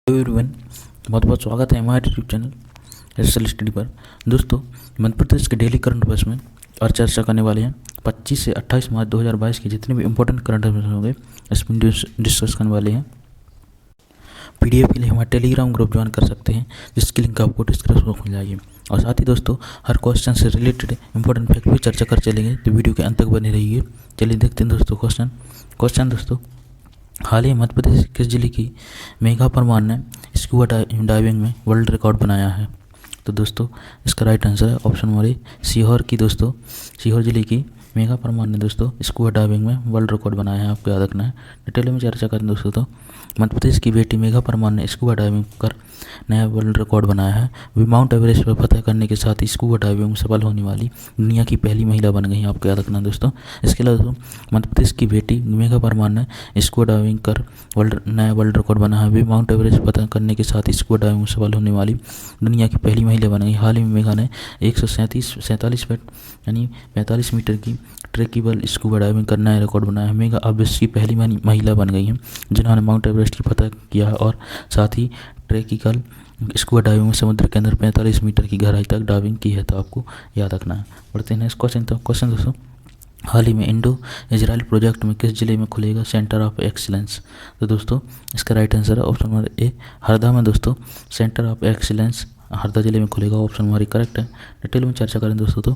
Everyone, बहुत बहुत स्वागत है हमारे यूट्यूब चैनल एसएल स्टडी पर। दोस्तों, मध्य प्रदेश के डेली करंट अफेयर्स में और चर्चा करने वाले हैं 25 से 28 मार्च 2022 के जितने भी इंपॉर्टेंट करंट अफेयर्स होंगे इसमें डिस्कस करने वाले हैं। पीडीएफ के लिए हमारे टेलीग्राम ग्रुप ज्वाइन कर सकते हैं, जिसकी लिंक आपको डिस्क्रिप्शन बॉक्स में जाइए। और साथ ही दोस्तों, हर क्वेश्चन से रिलेटेड इंपॉर्टेंट फैक्ट भी चर्चा कर चलेंगे, तो वीडियो के अंत तक बने रहिए। चलिए देखते हैं दोस्तों क्वेश्चन दोस्तों, हाल ही मध्य प्रदेश किस जिले की मेघा परमार ने स्कूबा डाइविंग में वर्ल्ड रिकॉर्ड बनाया है? तो दोस्तों, इसका राइट आंसर है ऑप्शन नंबर ए, सीहोर की। दोस्तों, सीहोर जिले की मेघा परमार ने दोस्तों स्कूबा डाइविंग में वर्ल्ड रिकॉर्ड बनाया है, आपको याद रखना है। डिटेल में चर्चा करें दोस्तों, तो मध्य प्रदेश की बेटी मेघा परमार ने स्कूबा डाइविंग कर नया वर्ल्ड रिकॉर्ड बनाया है। वे माउंट एवरेस्ट पर फतह करने के साथ ही स्कूबा डाइविंग में सफल होने वाली दुनिया की पहली महिला बन गई, आपको याद रखना दोस्तों। इसके अलावा मध्य प्रदेश की बेटी मेघा परमार ने स्कूबा डाइविंग कर नया वर्ल्ड रिकॉर्ड बना है। वे माउंट एवरेस्ट फतह करने के साथ ही स्कूबा डाइविंग में सफल होने वाली दुनिया की पहली महिला बन गई। हाल ही में मेघा ने 147 फीट यानी 45 मीटर की ट्रेकेबल स्कूबा डाइविंग कर नया रिकॉर्ड बनाया है। मेघा अब विश्व की पहली महिला बन गई हैं जिन्होंने माउंट एवरेस्ट की फतह किया और साथ ही ट्रेकिकल स्कूबा डाइविंग में समुद्र के अंदर 45 मीटर की गहराई तक डाइविंग की है, तो आपको याद रखना है। बढ़ते हैं इस क्वेश्चन दोस्तों, हाल ही में इंडो इजराइल प्रोजेक्ट में किस जिले में खुलेगा सेंटर ऑफ एक्सीलेंस? तो दोस्तों, इसका राइट आंसर है ऑप्शन नंबर ए, हरदा में दोस्तों सेंटर ऑफ एक्सीलेंस हरदा जिले में खुलेगा, ऑप्शन हमारी करेक्ट है। डिटेल में चर्चा करें दोस्तों, तो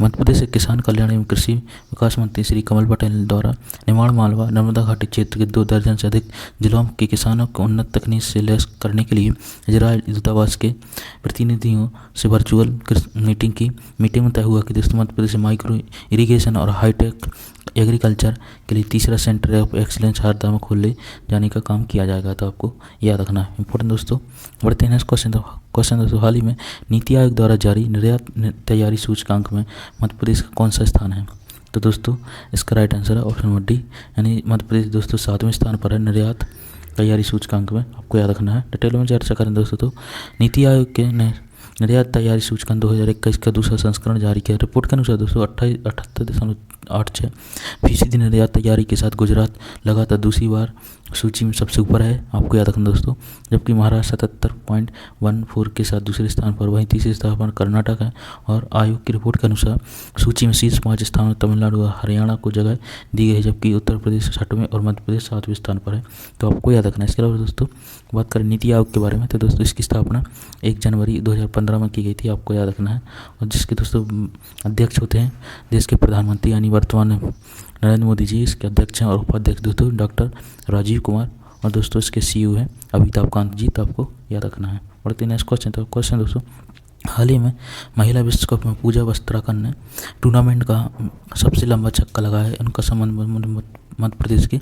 मध्य प्रदेश के किसान कल्याण एवं कृषि विकास मंत्री श्री कमल पटेल द्वारा निमाड़ मालवा नर्मदा घाटी क्षेत्र के 2 दर्जन से अधिक जिलों के किसानों को उन्नत तकनीक से लैस करने के लिए इजराइल दूतावास के प्रतिनिधियों से वर्चुअल मीटिंग में तय हुआ कि दोस्तों मध्य प्रदेश माइक्रो इरीगेशन और हाईटेक एग्रीकल्चर के लिए तीसरा सेंटर ऑफ एक्सीलेंस हरदा में खोले जाने का काम किया जाएगा, तो आपको याद रखना है। इंपॉर्टेंट दोस्तों, बढ़ते हैं क्वेश्चन दोस्तों, हाल ही में नीति आयोग द्वारा जारी निर्यात तैयारी सूचकांक में मध्य प्रदेश का कौन सा स्थान है? तो दोस्तों, इसका राइट आंसर है ऑप्शन नंबर डी, यानी मध्य प्रदेश दोस्तों 7वें स्थान पर है निर्यात तैयारी सूचकांक में, आपको याद रखना है। डिटेल में चर्चा करें दोस्तों, तो नीति आयोग के ने निर्यात तैयारी सूचकांक 2021 का दूसरा संस्करण जारी किया। रिपोर्ट के अनुसार दोस्तों 78.86% निर्यात तैयारी के साथ गुजरात लगातार दूसरी बार सूची में सबसे ऊपर है, आपको याद रखना दोस्तों, जबकि महाराष्ट्र 77.14 के साथ दूसरे स्थान पर, वहीं तीसरे स्थान पर कर्नाटक है। और आयोग की रिपोर्ट के अनुसार सूची में शीर्ष 5 स्थानों तमिलनाडु और हरियाणा को जगह दी गई है, जबकि उत्तर प्रदेश 6वें और मध्य प्रदेश 7वें स्थान पर है, तो आपको याद रखना है। इसके अलावा दोस्तों बात करें नीति आयोग के बारे में, तो दोस्तों इसकी स्थापना 1 जनवरी 2015 में की गई थी, आपको याद रखना है। और जिसके दोस्तों अध्यक्ष होते हैं देश के प्रधानमंत्री, यानी वर्तमान नरेंद्र मोदी जी इसके अध्यक्ष हैं, और उपाध्यक्ष दोस्तों डॉक्टर राजीव कुमार, और दोस्तों इसके सीईओ हैं अमिताभ कांत जी, तो आपको याद रखना है। बढ़ते हैं नेक्स्ट क्वेश्चन दोस्तों, हाल ही में महिला विश्व कप में पूजा वस्त्राकर ने टूर्नामेंट का सबसे लंबा छक्का लगाया है, उनका संबंध मध्य प्रदेश के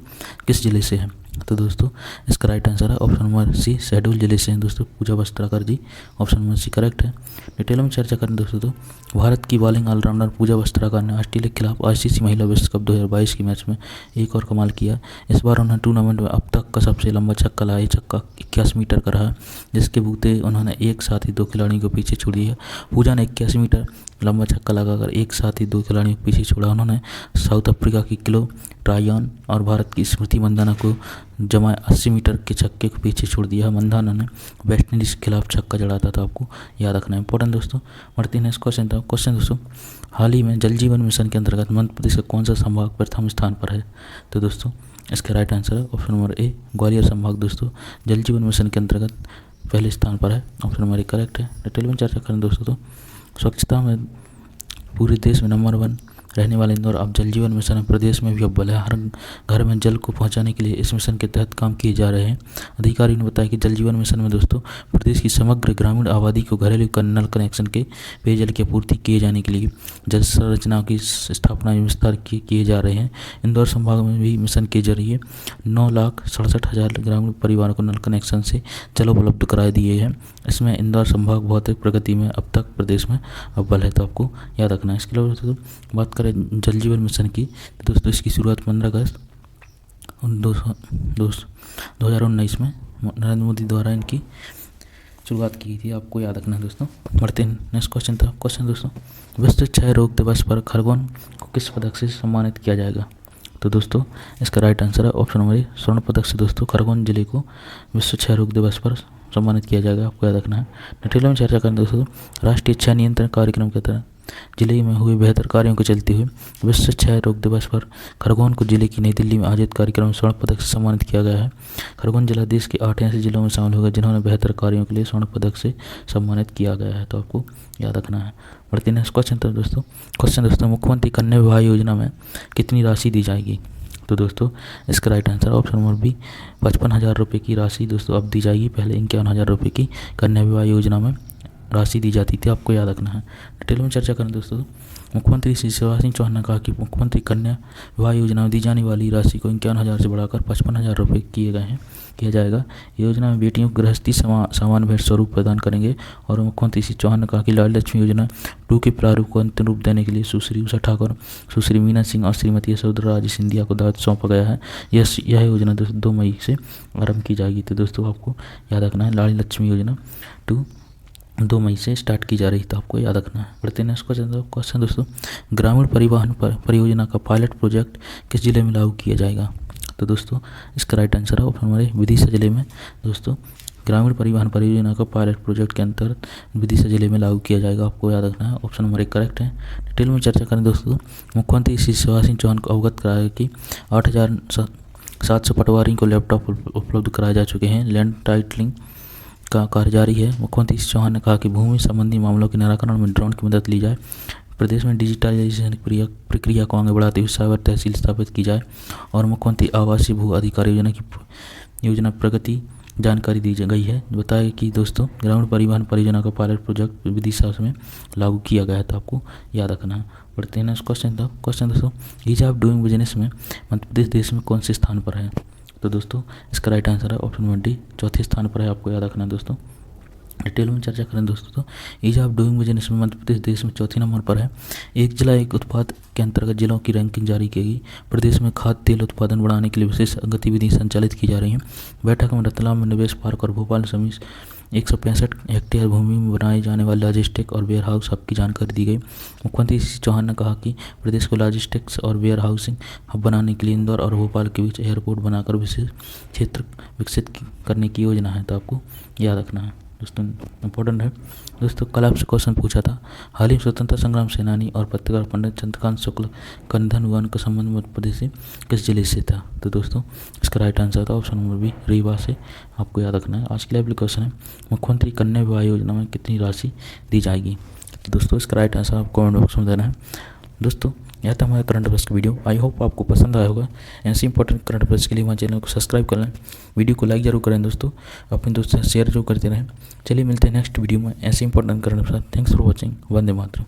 किस जिले से है? तो दोस्तों, इसका राइट आंसर है ऑप्शन नंबर सी, शहडोल जिले से हैं दोस्तों पूजा वस्त्राकर जी, ऑप्शन नंबर सी करेक्ट है। डिटेल में चर्चा करें दोस्तों, तो भारत की बॉलिंग ऑलराउंडर पूजा वस्त्राकर ने ऑस्ट्रेलिया के खिलाफ आईसीसी महिला विश्व कप 2022 के मैच में एक और कमाल किया। इस बार उन्होंने टूर्नामेंट में अब तक का सबसे लंबा छक्का लगाया। ये छक्का 81 मीटर का रहा, जिसके बूते उन्होंने एक साथ ही 2 खिलाड़ियों को पीछे छोड़ दिया। पूजा ने 81 मीटर लंबा छक्का लगाकर एक साथ ही 2 खिलाड़ियों को पीछे छोड़ा। उन्होंने साउथ अफ्रीका की किलो ट्रायन और भारत की स्मृति मंदाना को जमा 80 मीटर के छक्के को पीछे छोड़ दिया। मंदाना ने वेस्ट इंडीज के खिलाफ छक्का जड़ा था, तो आपको याद रखना है। इंपॉर्टेंट दोस्तों, बढ़ते हैं क्वेश्चन दोस्तों, हाल ही में जल जीवन मिशन के अंतर्गत मध्य प्रदेश का कौन सा संभाग प्रथम स्थान पर है? तो दोस्तों, इसका राइट आंसर है ऑप्शन नंबर ए, ग्वालियर संभाग दोस्तों जल जीवन मिशन के अंतर्गत पहले स्थान पर है, ऑप्शन नंबर ए करेक्ट है। डिटेल में चर्चा करें दोस्तों, तो स्वच्छता में पूरे देश में नंबर 1 रहने वाले इंदौर अब जल जीवन मिशन प्रदेश में भी अव्वल है। हर घर में जल को पहुंचाने के लिए इस मिशन के तहत काम किए जा रहे हैं। अधिकारियों ने बताया कि जल जीवन मिशन में दोस्तों प्रदेश की समग्र ग्रामीण आबादी को घरेलू नल कनेक्शन के पेयजल की आपूर्ति किए जाने के लिए जल संरचनाओं की स्थापना एवं विस्तार किए जा रहे हैं। इंदौर संभाग में भी मिशन के जरिए 9,67,000 ग्रामीण परिवारों को नल कनेक्शन से जल उपलब्ध करा दिए हैं। इसमें इंदौर संभाग भौतिक प्रगति में अब तक प्रदेश में अव्वल है, तो आपको याद रखना है। इसके अलावा दोस्तों बात करें जल जीवन मिशन की, तो दोस्तों इसकी शुरुआत 15 अगस्त 2019 में नरेंद्र मोदी द्वारा इनकी शुरुआत की थी, आपको याद रखना है दोस्तों। बढ़ते हैं नेक्स्ट क्वेश्चन दोस्तों, विश्व क्षय रोग दिवस पर खरगोन को किस पदक से सम्मानित किया जाएगा? तो दोस्तों इसका राइट आंसर है ऑप्शन नंबर ए, स्वर्ण पदक से दोस्तों खरगोन जिले को विश्व क्षय रोग दिवस पर सम्मानित किया जाएगा, आपको याद रखना है। डिटेल में चर्चा करें दोस्तों, राष्ट्रीय क्षय नियंत्रण कार्यक्रम के तहत जिले में हुए बेहतर कार्यों को चलते हुए विश्व क्षय रोग दिवस पर खरगोन को जिले की नई दिल्ली में आयोजित कार्यक्रम में स्वर्ण पदक से सम्मानित किया गया है। खरगोन जिला देश के 8 ऐसे जिलों में शामिल होगा जिन्होंने बेहतर कार्यों के लिए स्वर्ण पदक से सम्मानित किया गया है, तो आपको याद रखना है। बढ़ते नेक्स्ट क्वेश्चन तक दोस्तों। क्वेश्चन दोस्तों, मुख्यमंत्री कन्या विवाह योजना में कितनी राशि दी जाएगी? तो दोस्तों इसका right answer option number B, 55,000 रुपये की राशि दोस्तों अब दी जाएगी। पहले 51,000 रुपये की कन्या विवाह योजना में राशि दी जाती थी, आपको याद रखना है। डिटेल में चर्चा करें दोस्तों, मुख्यमंत्री श्री शिवराज सिंह चौहान ने कहा कि मुख्यमंत्री कन्या विवाह योजना में दी जाने वाली राशि को 51,000 से बढ़ाकर 55,000 रुपये किया जाएगा। योजना में बेटियों को गृहस्थी सामान भेंट स्वरूप प्रदान करेंगे। और मुख्यमंत्री श्री चौहान ने कहा कि लाडली लक्ष्मी योजना 2 के प्रारूप को अंतिम रूप देने के लिए सुश्री उषा ठाकुर, सुश्री मीना सिंह और श्रीमती यशोधरा राजे सिंधिया को दायित्व सौंपा गया है। यह योजना दोस्तों 2 मई से आरंभ की जाएगी। तो दोस्तों आपको याद रखना है, लाडली लक्ष्मी योजना 2 मई से स्टार्ट की जा रही, तो आपको याद रखना है। बढ़ते हैं नेक्स्ट क्वेश्चन दोस्तों, ग्रामीण परिवहन परियोजना का पायलट प्रोजेक्ट किस जिले में लागू किया जाएगा? तो दोस्तों इसका राइट आंसर है ऑप्शन नंबर ए, विदिशा जिले में दोस्तों ग्रामीण परिवहन परियोजना का पायलट प्रोजेक्ट के अंतर्गत विदिशा जिले में लागू किया जाएगा, आपको याद रखना है। ऑप्शन नंबर 1 करेक्ट है। डिटेल में चर्चा करें दोस्तों, मुख्यमंत्री श्री शिवराज सिंह चौहान को अवगत कराया कि 8,700 पटवारी को लैपटॉप उपलब्ध कराए जा चुके हैं। लैंड टाइटलिंग का कार्य जारी है। मुख्यमंत्री श्री चौहान ने कहा कि भूमि संबंधी मामलों के निराकरण में ड्रोन की मदद ली जाए। प्रदेश में डिजिटलाइजेशन प्रक्रिया को आगे बढ़ाते हुए साइबर तहसील स्थापित की जाए। और मुख्यमंत्री आवासीय भू अधिकार योजना प्रगति जानकारी दी गई है। बताया कि दोस्तों ग्रामीण परिवहन परियोजना का पायलट प्रोजेक्ट विदिशा में लागू किया गया है, तो आपको याद रखना है। बढ़ते हैं नेक्स्ट क्वेश्चन दोस्तों, ईज ऑफ डूइंग बिजनेस में मध्य प्रदेश देश में कौन से स्थान पर है? तो दोस्तों इसका राइट आंसर है ऑप्शन नंबर डी, चौथे स्थान पर है, आपको याद रखना है दोस्तों। डिटेल में चर्चा करें दोस्तों, तो ईज ऑफ डूइंग बिजनेस में मध्य प्रदेश देश में चौथे नंबर पर है। एक जिला एक उत्पाद के अंतर्गत जिलों की रैंकिंग जारी की गई। प्रदेश में खाद्य तेल उत्पादन बढ़ाने के लिए विशेष गतिविधि संचालित की जा रही हैं। बैठक में रतलाम में निवेश पार्क और भोपाल समेत 165 हेक्टेयर भूमि में बनाए जाने वाले लॉजिस्टिक और वेयर हाउस हब की जानकारी दी गई। मुख्यमंत्री श्री चौहान ने कहा कि प्रदेश को लॉजिस्टिक्स और वेयर हाउसिंग हब बनाने के लिए इंदौर और भोपाल के बीच एयरपोर्ट बनाकर विशेष क्षेत्र विकसित करने की योजना है, तो आपको याद रखना है दोस्तों, इम्पोर्टेंट है दोस्तों। कल आपसे क्वेश्चन पूछा था, हाल ही स्वतंत्रता संग्राम सेनानी और पत्रकार पंडित चंद्रकांत शुक्ल का निधन हुआ, उनका संबंध मध्य प्रदेश से किस जिले से था? तो दोस्तों इसका राइट आंसर था ऑप्शन नंबर बी, रीवा से, आपको याद रखना है। आज के लिए क्वेश्चन है, मुख्यमंत्री कन्या विवाह योजना में कितनी राशि दी जाएगी? तो दोस्तों इसका राइट आंसर आपको कमेंट बॉक्स में देना है। दोस्तों यह था हमारा करंट अफेयर्स की वीडियो, आई होप आपको पसंद आया होगा। ऐसे इंपॉर्टेंट करंट अफेयर्स के लिए हमारे चैनल को सब्सक्राइब कर लें, वीडियो को लाइक जरूर करें दोस्तों, अपने दोस्तों से शेयर जरूर करते रहें। चलिए मिलते हैं नेक्स्ट वीडियो में ऐसे important current affairs. Thanks for watching, Vande Mataram.